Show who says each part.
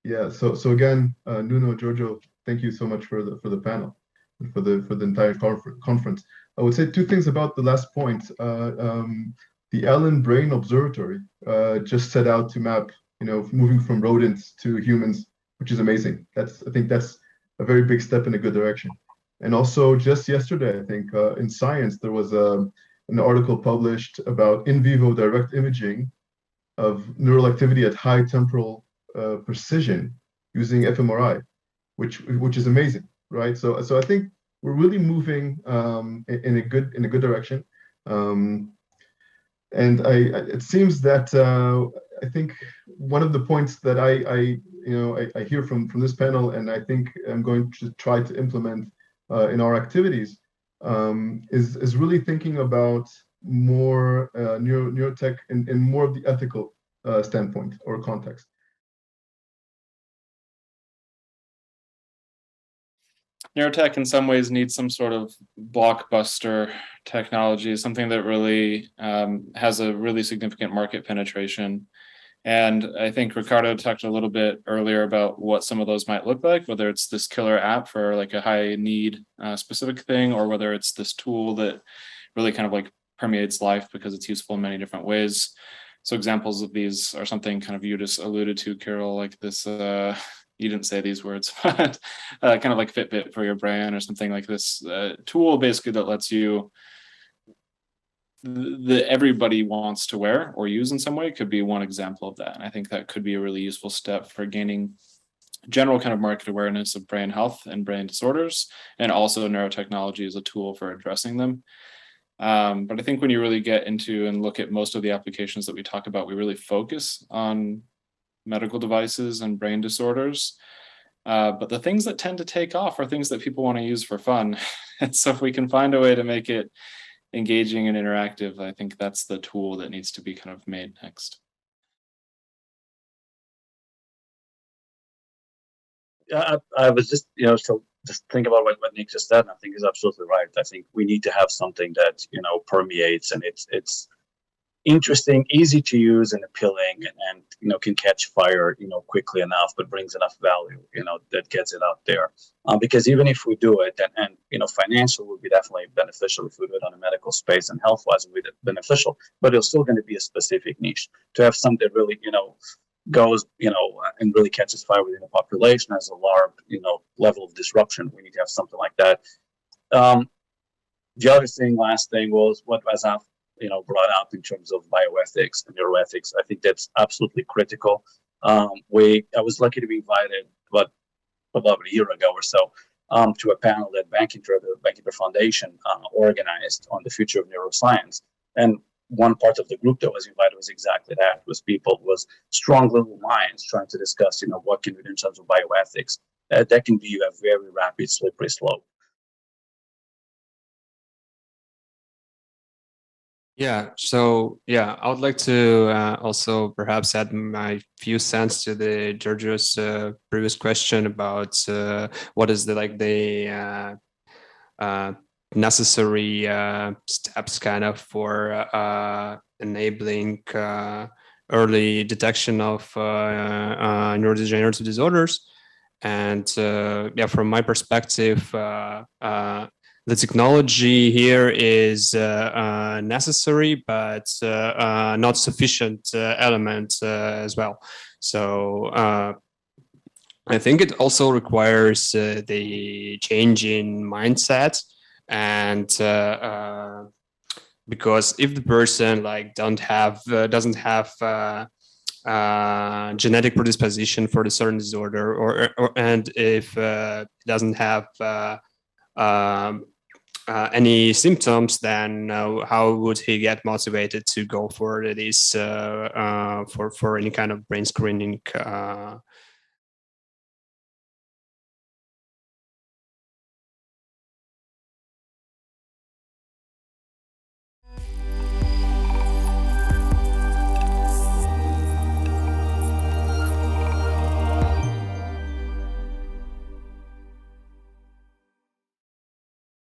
Speaker 1: Yeah. So again, Nuno, Giorgio, thank you so much for the panel and for the entire conference. I would say two things about the last point. The Allen Brain Observatory just set out to map, moving from rodents to humans, which is amazing. I think that's a very big step in a good direction. And also, just yesterday, I think in Science there was an article published about in vivo direct imaging of neural activity at high temporal precision using fMRI, which is amazing, right? So I think we're really moving in a good direction, um, and it seems that I think one of the points that I hear from this panel, and I think I'm going to try to implement in our activities, is really thinking about more neurotech in more of the ethical standpoint or context.
Speaker 2: Neurotech in some ways needs some sort of blockbuster technology, something that really has a really significant market penetration. And I think Ricardo talked a little bit earlier about what some of those might look like, whether it's this killer app for like a high need specific thing, or whether it's this tool that really kind of like permeates life because it's useful in many different ways. So examples of these are something kind of you just alluded to, Carol, like this, you didn't say these words, but kind of like Fitbit for your brain or something like this tool basically that lets you, that everybody wants to wear or use in some way could be one example of that. And I think that could be a really useful step for gaining general kind of market awareness of brain health and brain disorders, and also neurotechnology as a tool for addressing them. But I think when you really get into and look at most of the applications that we talk about, we really focus on medical devices and brain disorders. But the things that tend to take off are things that people want to use for fun. And so if we can find a way to make it engaging and interactive, I think that's the tool that needs to be kind of made next.
Speaker 3: Yeah, I was just, so just think about what Nick just said, and I think is absolutely right. I think we need to have something that, permeates, and it's interesting, easy to use, and appealing, and can catch fire, quickly enough, but brings enough value, that gets it out there. Because even if we do it, and financial would be definitely beneficial if we do it on a medical space, and health-wise would be beneficial, but it's still going to be a specific niche to have something that really, goes, and really catches fire within the population as a large, level of disruption. We need to have something like that. The other thing, last thing, was what Asaf, brought up in terms of bioethics and neuroethics. I think that's absolutely critical. I was lucky to be invited, but about a year ago or so, to a panel that the Bankinter Foundation organized on the future of neuroscience. And one part of the group that was invited was exactly that, was strong little minds trying to discuss, what can we do in terms of bioethics. That can be a very rapid, slippery slope.
Speaker 4: Yeah, so I would like to also perhaps add my few cents to the Giorgio's previous question about what is the necessary steps kind of for enabling early detection of neurodegenerative disorders. And from my perspective, the technology here is necessary, but not sufficient element as well. So I think it also requires the change in mindset, and because if the person doesn't have genetic predisposition for the certain disorder, and if doesn't have any symptoms, then how would he get motivated to go for this for any kind of brain screening